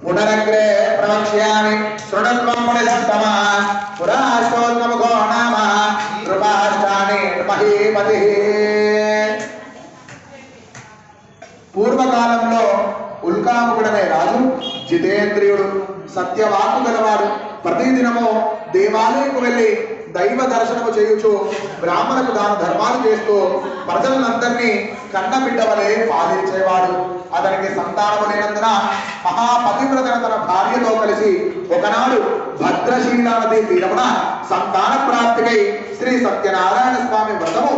पुनरग्रे प्रवक्ष्यामि शृणुत्वं मुनिसत्तमा पुराश्चोत्तमको नाम कृपाष्टानि महीपतिः। పూర్వకాలంలో ఉల్కాముకుడనే రాజు జితేంద్రియుడు, సత్యవాక్కు గలవాడు. ప్రతిదినము దేవాలయకు వెళ్ళి దైవ దర్శనము చేయుచు బ్రాహ్మణకు దాన ధర్మాలు చేస్తూ ప్రజలందరినీ కన్నబిడ్డ వలె పాలించేవాడు. అతనికి సంతానము లేనందున మహాపతివ్రతన తన భార్యతో కలిసి ఒకనాడు భద్రశీలా నది తీరమున సంతాన ప్రాప్తికై శ్రీ సత్యనారాయణ స్వామి వ్రతము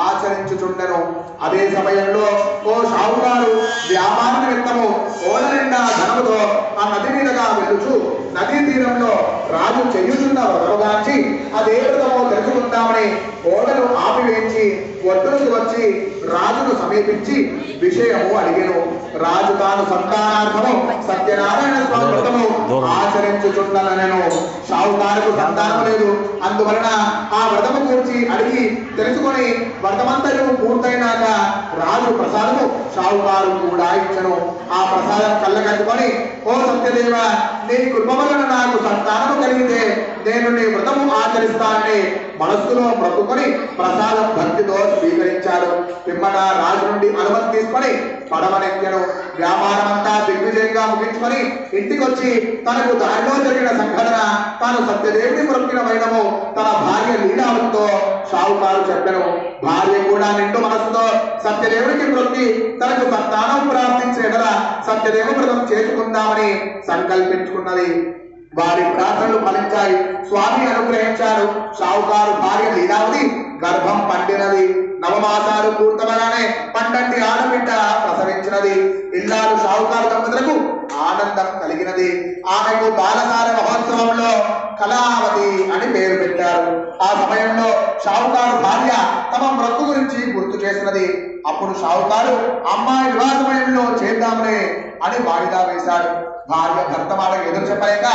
ఆచరించుచుండెను. అదే సమయంలో ఓ షావుకారు వ్యాపార నిమిత్తము ఓడ నిండా ధనముతో ఆ నది మీదుగా వెలుచు నదీ తీరంలో రాజు చెయ్యుచున్న వ్రతముగాంచి అదే వ్రతము తెలుసుకుందామని ఓడను ఆపివేయించి ఒడ్డుకు వచ్చి రాజును సమీపించి విషయము అడిగెను. రాజు తాను సంతానార్థము సత్యనారాయణ స్వామి వ్రతము ఆచరించుచుండనెను. షావుకారుకు సంతానం లేదు. అందువలన ఆ వ్రతము గురించి అడిగి తెలుసుకొని వ్రతమంతయు పూర్తయినాక రాజు ప్రసాదము షావుకారు కూడా ఇచ్చను. ఆ ప్రసాదం కళ్ళకట్టుకొని, ఓ సత్యదేవ, నీ కృప వలన నాకు సంతానము కలిగితే నేను నీ వ్రతము ఆచరిస్తానని మనస్సులో మొక్కుకొని ప్రసాదం భక్తితో స్వీకరించాడు. పిమ్మట రాజు నుండి అనుమతి తీసుకొని పడవనెక్కెను. వ్యాపారమంతా దిగ్విజయంగా ముగించుకొని ఇంటికొచ్చి తనకు దారిలో జరిగిన సంఘటన తాను సత్యదేవుని మొక్కిన వైనము తన భార్య లీలావతితో షావుకారు చెప్పెను. భార్య కూడా నిండు మనస్సుతో సత్యదేవునికి మొక్కి తనకు సంతానం ప్రార్థించేలా సత్యదేవ వ్రతం చేసుకుందామని సంకల్పించుకున్నది. వారి ప్రార్థనలు ఫలించాయి. స్వామి అనుగ్రహించారు. షావుకారు భార్య లీలావతి గర్భం పండినది. నవమాసాలు పూర్తవగానే పండంటి ఆడబిడ్డ ప్రసవించినది. ఇల్లాలు షావుకారు దంపతులకు ఆనందం కలిగినది. ఆమెకు బాలసార మహోత్సవంలో కళావతి అని పేరు పెట్టారు. ఆ సమయంలో షావుకారు భార్య తమ మొక్కు గురించి గుర్తు చేసినది. అప్పుడు షావుకారు అమ్మాయి వివాహ సమయంలో చేద్దామనే అని వాయిదా వేశాడు. భార్య భర్త మాటకు ఎదురు చెప్పలేక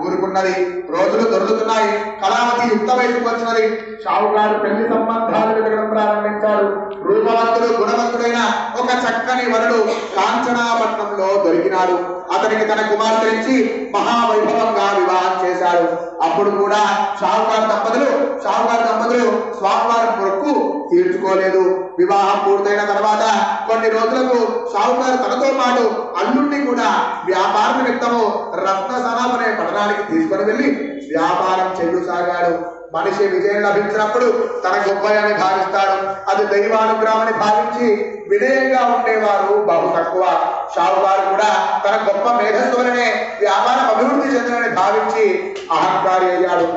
ఊరుకున్నది. రోజులు దొరుకుతున్నాయి. కళావతి యుక్త వయసుకు వచ్చినది. షావుకారు పెళ్లి సంబంధాలు వెతకడం ప్రారంభించాడు. రూపవంతుడు, గుణవంతుడైన ఒక చక్కని వరుడు కాంచనాపట్నంలో దొరికినాడు. అతనికి తన కుమార్తెనిచ్చి మహావైభవంగా వివాహం చేశాడు. అప్పుడు కూడా షావుకారు దంపతులు స్వామివారి మొక్కు తీర్చుకోలేదు. వివాహం పూర్తయిన తర్వాత కొన్ని రోజులకు షావుకారు తనతో పాటు అల్లుడిని కూడా వ్యాపార నిమిత్తము రత్నసనాం అనే పట్టణానికి తీసుకొని వెళ్ళి వ్యాపారం చేయసాగాడు. మనిషి విజయం లభించినప్పుడు తన గొప్పని భావిస్తాడు. అది దైవానుగ్రహమని భావించి వినయంగా ఉండేవారు బహు తక్కువ. షావుకారు కూడా తన గొప్ప మేధస్సులనే వ్యాపారం అభివృద్ధి చెందినని భావించి అహంకారి అయ్యాడు.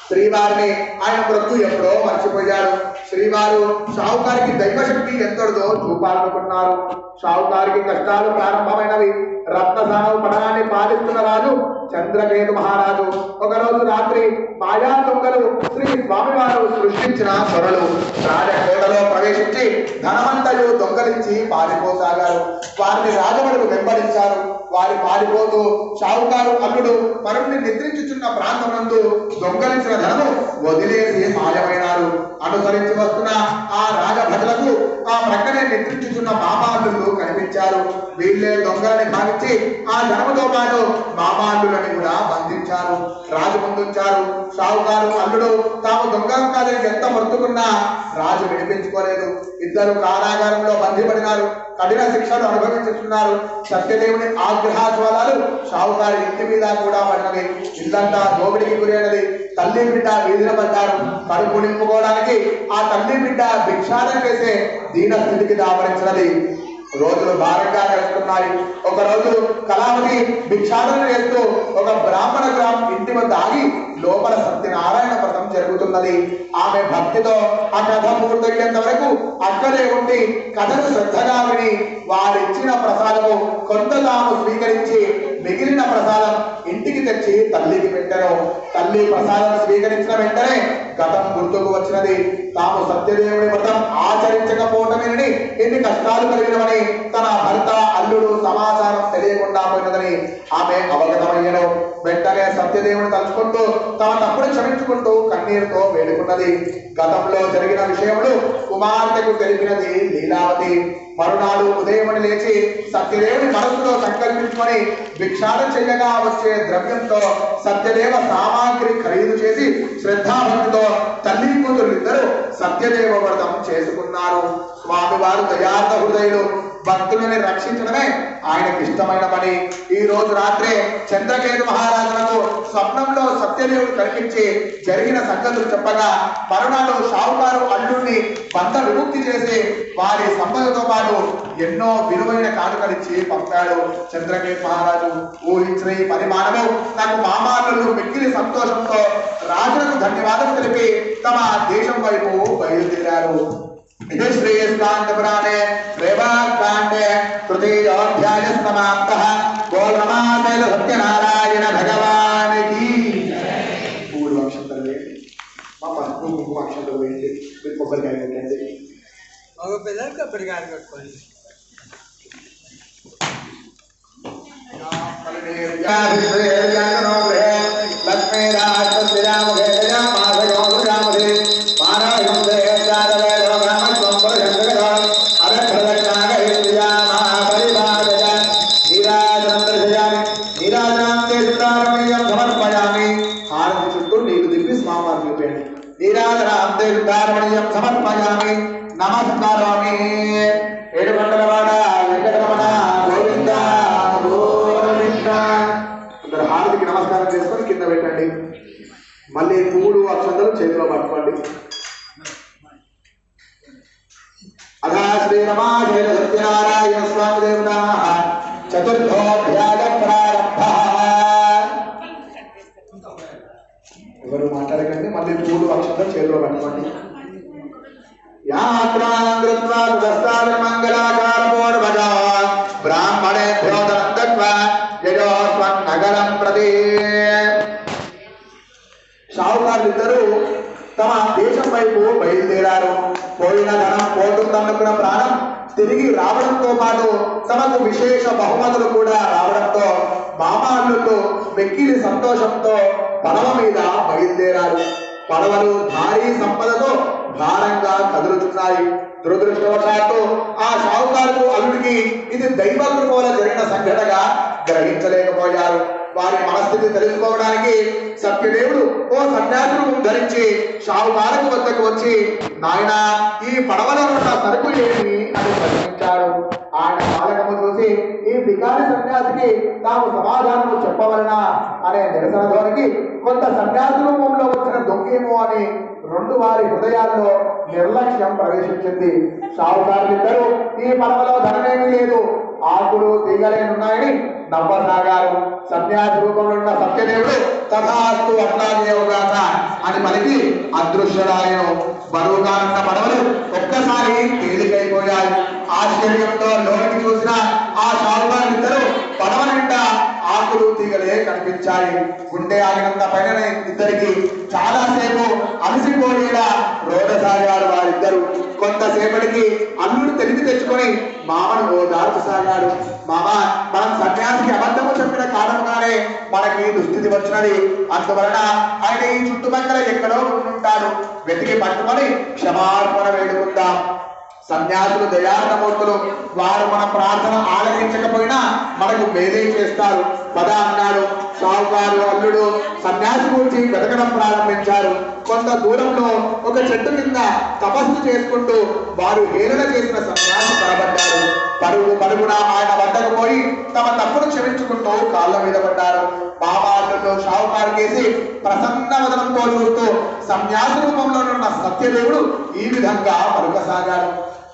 శ్రీవారిని ఆయన బ్రతుకు ఎప్పుడో మర్చిపోయాడు. శ్రీవారు షావుకారికి దైవశక్తి ఎంతటిదో చూపాలనుకున్నారు. షావుకారికి కష్టాలు ప్రారంభమైనవి. రత్నసానవు పట్టణాన్ని పాలిస్తున్న రాజు చంద్రకేతు మహారాజు ఒకరోజు రాత్రి మాయా దొంగలు శ్రీ స్వామివారు సృష్టించిన సొరలు రాజకోటలో ప్రవేశించి ధనమంతయు దొంగలించి పారిపోసాగారు. వారిని రాజవడులు వెంబడించారు. వారి పారిపోతూ షావుకారు అల్లుడు పరుణ్ణి నిద్రించుచున్న ప్రాంతమందు దొంగలించిన ధనము వదిలేసి మాయమైనారు. అనుసరించి వస్తున్న ఆ రాజభటులకు ఆ ప్రక్కనే నిద్రించుచున్న మామాల్లులు కనిపించారు. వీళ్ళే దొంగలని భావించి ఆ ధనముతో పాటు మామాల్లులని కూడా బంధించారు. రాజు ముందుంచారు. షావుకారు అల్లుడు తాము దొంగలు కాదని ఎంత మొత్తుకున్నా రాజు వినిపించుకోలేదు. ఇద్దరు కారాగారంలో బంధిపడినారు. కఠిన శిక్షలు అనుభవించుతున్నారు. సత్యదేవుని ఆగ్రహాజ్వాలాలు షావుకారి ఇంటి మీద కూడా పడినవి. ఇల్లంతా దోపిడికి గురైనది. తల్లి బిడ్డ వీధిన పడ్డారు. కడుపు నింపుకోవడానికి ఆ తల్లి బిడ్డ భిక్షాటన చేసే దీన స్థితికి దాపరించినది. రోజులు భారంగా గడుస్తున్నాయి. ఒక రోజు కళావతి భిక్షాటన చేస్తూ ఒక బ్రాహ్మణ గ్రామం ఇంటి వద్ద ఆగి లోపల సత్యనారాయణ వ్రతం జరుగుతున్నది. ఆమె భక్తితో ఆ కథ పూర్తయ్యేంత వరకు అక్కడే ఉండి కథను శ్రద్ధగా విని వారిచ్చిన ప్రసాదము కొంత తాము స్వీకరించి మిగిలిన ప్రసాదం ఇంటికి తెచ్చి తల్లికి పెట్టెను. తల్లి ప్రసాదం స్వీకరించిన వెంటనే గతం గుర్తుకు వచ్చినది. తాము సత్యదేవుని వ్రతం ఆచరించకపోవటమేనని ఎన్ని కష్టాలు కలిగినవని తన భర్త అల్లుడు సమాచారం తెలియకుండా పోయినదని ఆమె అవగతమయ్యను. వెంటనే వెంటనే సత్యదేవుని తలుచుకుంటూ తమ తప్పును క్షమించుకుంటూ కన్నీరుతో వేడుకున్నది. గతంలో జరిగిన విషయములు కుమార్తెకు తెలిపినది లీలావతి. మరునాడు ఉదయముని లేచి సత్యదేవుని మనసులో సంకల్పించుకొని భిక్షాటన చేయగా వచ్చే ద్రవ్యంతో సత్యదేవ సామాగ్రి ఖరీదు చేసి శ్రద్ధాభక్తితో తల్లి కూతురులిద్దరూ సత్యదేవ వ్రతం చేసుకున్నారు. స్వామివారు దయార్థ హృదయులు, భక్తులని రక్షించడమే ఆయనకి ఇష్టమైన పని. ఈ రోజు రాత్రే చంద్రకేతు మహారాజులకు స్వప్నంలో సత్యదేవుడు కనిపించి జరిగిన సంగతులు చెప్పగా మరునాడు షావుకారు అల్లుడిని బంధ విముక్తి చేసి వారి సంపదతో పాటు ఎన్నో విలువైన కానుకలిచ్చి పంపాడు. చంద్రకేతు మహారాజు ఊహించిన ఈ పరిమాణము నాకు మామాళ్ళు మిక్కిలి సంతోషంతో రాజులకు ధన్యవాదం తెలిపి తమ దేశం వైపు బయలుదేరారు. इति श्रीस्कांत पुराणे रेवाकांडे तृतीयोऽध्याय समाप्तः। बोल नमः सत्यनारायण भगवान की। पूर्वाक्षर वेंడి మా పసుపు కుంకుమ అక్షంతలు వేయండి. మీరు కొబ్బరికాయ కొట్టండి. ఒక పిల్లలు కొబ్బరికాయ కొట్టుకోండి. లక్ష్మీ రాష్ట్ర శ్రీరామ సమర్పయామి నమస్కారామి. ఏడుకొండలవాడ వెంకటరమణ గోవింద గోవింద. అందరూ హారతికి నమస్కారం చేసుకొని కింద పెట్టండి. మళ్ళీ పూలు అక్షంతలు చేతిలో పట్టుకోండి. అథా శ్రీరమాదేవ సత్యనారాయణ స్వామి దేవతా చతుర్థోధ్యాయ ప్రారంభ. ఎవరు మాట్లాడకండి. మళ్ళీ పూలు అక్షంతలు చేతిలో పట్టుకోండి. బ్రాహ్మణేభ్యో దత్త్వా నగరం ప్రతి. షావుకారులిద్దరూ తమ దేశం వైపు బయలుదేరారు. పోయిన ధనం పోతుందనుకున్న ప్రాణం తిరిగి రావడంతో పాటు తమకు విశేష బహుమతులు కూడా రావడంతో మామాళ్ళు మిక్కిలి సంతోషంతో పడవ మీద బయలుదేరారు. పడవలు భారీ సంపదతో భారంగా కదులుతున్నాయి. దురదృష్టవశాత్తు ఆ షావుకారు అల్లుడికి ఇది దైవ కృపలో జరిగిన సంఘటనగా గ్రహించలేకపోయారు. వారి మనస్థితి తెలుసుకోవడానికి సత్యదేవుడు ఓ సన్యాసి రూపం ధరించి షావుకారు వద్దకు వచ్చి, నాయన ఈ పడవలో ఉన్న సరుకు ఏమి అని ప్రశ్నించాడు. ఆయన బాలకము చూసి ఈ బికారి సన్యాసికి తాము సమాధానము చెప్పవలనా అనే నిరసన ధోనికి కొంత సన్యాసి రూపంలో వచ్చిన దొంగేమో అని రెండు వారి హృదయాల్లో నిర్లక్ష్యం ప్రవేశించింది. షావుకారులిద్దరూ ఈ పడవలో ధనమేమీ లేదు, ఆకులు తీగలేనున్నాయని నవ్వసాగారు. సన్యాసి రూపంలో ఉన్న సత్యదేవుడు తథాస్తు అట్లాగేవుగాక అని పలికి అదృశ్యుడాయను. బరువుగా ఉన్న పడవలు ఒక్కసారి తేలికైపోయాయి. ఆశ్చర్యంతో లోనికి చూసిన ఆ షావుకారులిద్దరూ పడవ నిండా ఆకులు తీగలే కనిపించాయి. గుండె ఆగినంత పైన ఇద్దరికి చాలాసేపు అలసిపోయేలా రోడసాగారు వారిద్దరు. కొంతసేపటికి అల్లుడు తెలివి తెచ్చుకొని మామను ఓదార్చసాగాడు. మామ, మనం సన్యాసికి అబద్ధము చెప్పిన కారణంగానే మనకి దుస్థితి వచ్చినది. అందువలన ఆయన ఈ చుట్టుపక్కల ఎక్కడో ఉంటుంటాడు. వెతికి పట్టుకొని క్షమార్పణ వేడుకుందాం. సన్యాసులు దయార్థమూర్తులు. వారు మన ప్రార్థన ఆలకించకపోయినా మనకు మేలే చేస్తారు. పద అన్నాడు. షావుకారు అల్లుడు సన్యాసి గురించి వెతకడం ప్రారంభించారు. కొంత దూరంలో ఒక చెట్టు కింద తపస్సు చేసుకుంటూ వారు హేళన చేసిన సన్యాసి కనబడ్డారు. పరుగున ఆయన వద్దకు పోయి తమ తప్పును క్షమించుకుంటూ కాళ్ళ మీద పడ్డారు. బాబాలు షావుకారు కేసి ప్రసన్న వదనంతో చూస్తూ సన్యాసి రూపంలో ఉన్న సత్యదేవుడు ఈ విధంగా పలుకసాగాడు.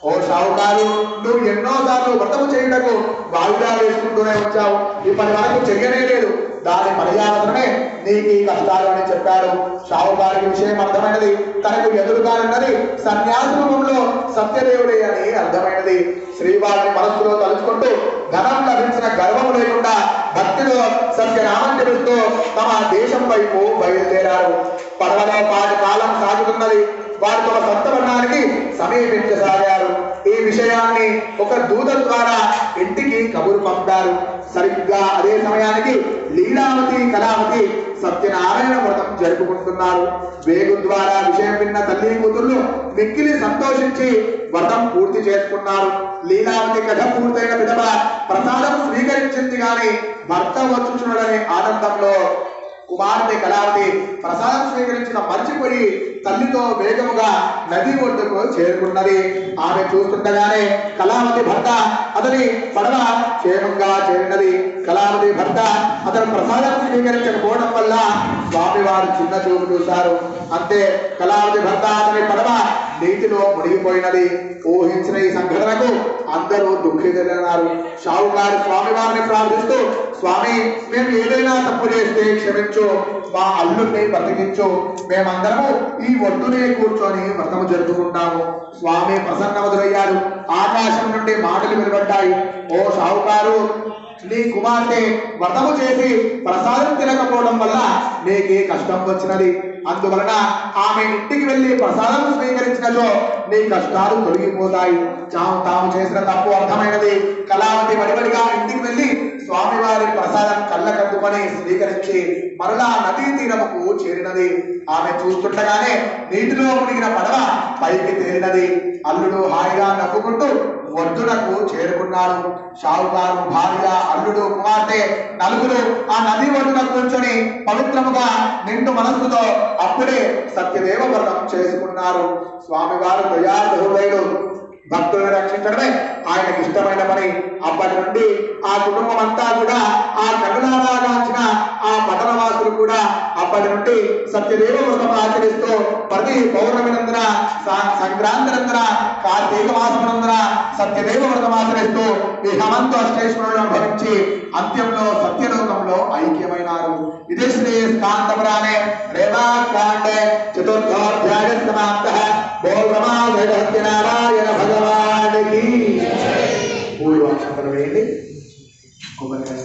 ఓ షావుకారు, నువ్వు ఎన్నోసార్లు వ్రతము చేయుటకు వాయిదా వేసుకుంటూనే వచ్చావు. ఇప్పటి వరకు చెయ్యనే లేదు. దాని పర్యావరణమే నీకు ఈ కష్టాలు అని చెప్పాడు. షావుకారికి విషయం అర్థమైనది. తనకు ఎదురుగానున్నది సన్యాసి రూపంలో సత్యదేవుడే అని అర్థమైనది. శ్రీవారిని మనస్సులో తలుచుకుంటూ ధనం లభించిన గర్వం లేకుండా భక్తిలో సత్యనామం జపిస్తూ తమ దేశం వైపు బయలుదేరారు. పడవలో పాటి కాలం సాగుతున్నది. వారు తమ సప్తవర్ణానికి సమీపించసాగారు. ఈ విషయాన్ని ఒక దూత ద్వారా ఇంటికి కబురు పంపారు. సరిగ్గా అదే సమయానికి లీలావతి కళావతి సత్యనారాయణ వ్రతం జరుపుకుంటున్నారు. వేగు ద్వారా విషయం విన్న తల్లి కూతుళ్ళు మిక్కిలి సంతోషించి వ్రతం పూర్తి చేసుకున్నారు. లీలావతి కథ పూర్తయిన విధవ ప్రసాదం స్వీకరించింది గాని భర్త వచ్చుచున్నాడనే ఆనందంలో కుమార్తె కళావతి ప్రసాదం స్వీకరించిన మర్చిపోయి తల్లితో వేగముగా నది ఒడ్డుకు చేరుకున్నది. ఆమె చూస్తుండగానే కళావతి భర్త అతని పడవ క్షేమంగా చేరినది. కళావతి భర్త అతను ప్రసాదం స్వీకరించకపోవడం వల్ల స్వామివారు చిన్న చూపు చూశారు. అంతే కళావతి భర్త అతని పడవ నీటిలో మునిగిపోయినది. ఊహించిన ఈ సంఘటనకు అందరూ దుఃఖితులన్నారు. షావుకారు స్వామివారిని ప్రార్థిస్తూ, స్వామి మేము ఏదైనా తప్పు చేస్తే క్షమించు, మా అల్లుడిని బతికించు, మేమందరము ఈ ఒడ్డునే కూర్చొని వ్రతము జరుపుకుంటాము. స్వామి ప్రసన్నవదులయ్యారు. ఆకాశం నుండి మాటలు వెలువడ్డాయి. ఓ షావుకారు, నీ కుమార్తె వ్రతము చేసి ప్రసాదం తినకపోవడం వల్ల నీకే కష్టం వచ్చినది. అందువలన ఆమె ఇంటికి వెళ్ళి ప్రసాదం స్వీకరించినచో నీ కష్టాలు తొలగిపోతాయి. తాము చేసిన తప్పు అర్థమైనది. కళావతి వడివడిగా ఇంటికి వెళ్ళి స్వామివారి ప్రసాదం కళ్ళకద్దుకొని స్వీకరించి మరలా నదీ తీరముకు చేరినది. ఆమె చూస్తుండగానే నీటిలో మునిగిన పడవ పైకి తేలినది. అల్లుడు హాయిగా నవ్వుకుంటూ ఒడ్డునకు చేరుకున్నాడు. షావుకారు భార్య, అల్లుడు, కుమార్తె నలుగురు ఆ నది ఒడ్డున కూర్చొని పవిత్రముగా నిండు మనస్సుతో అప్పుడే సత్యదేవ వ్రతం చేసుకున్నారు. స్వామివారు దయాహృదయుడు. భక్తులను రక్షించడమే ఆయనకి ఇష్టమైన పని. అప్పటి నుండి ఆ కుటుంబం అంతా కూడా, ఆ కనులాగాంచిన ఆ పట్టణవాసులు కూడా అప్పటి నుండి సత్యదేవ వ్రతం ఆచరిస్తూ ప్రతి పౌర్ణమి నందున, సంక్రాంతి నందున, కార్తీక మాసమునందున సత్యదేవ వ్రతం ఆచరిస్తూ ఈ హమంతు అష్టేశ్వరులను భరించి అంత్యంలో సత్యలోకంలో ఐక్యమైనారు. ఇదే శ్రీ స్కాంద పురాణే రేవాకాండే చతుర్థోధ్యాయ సమాప్తః. బోల్ రమాధర సత్యనారాయణ భగవానికి పూర్వాక్షరం వేయండి. కొబ్బరికాయ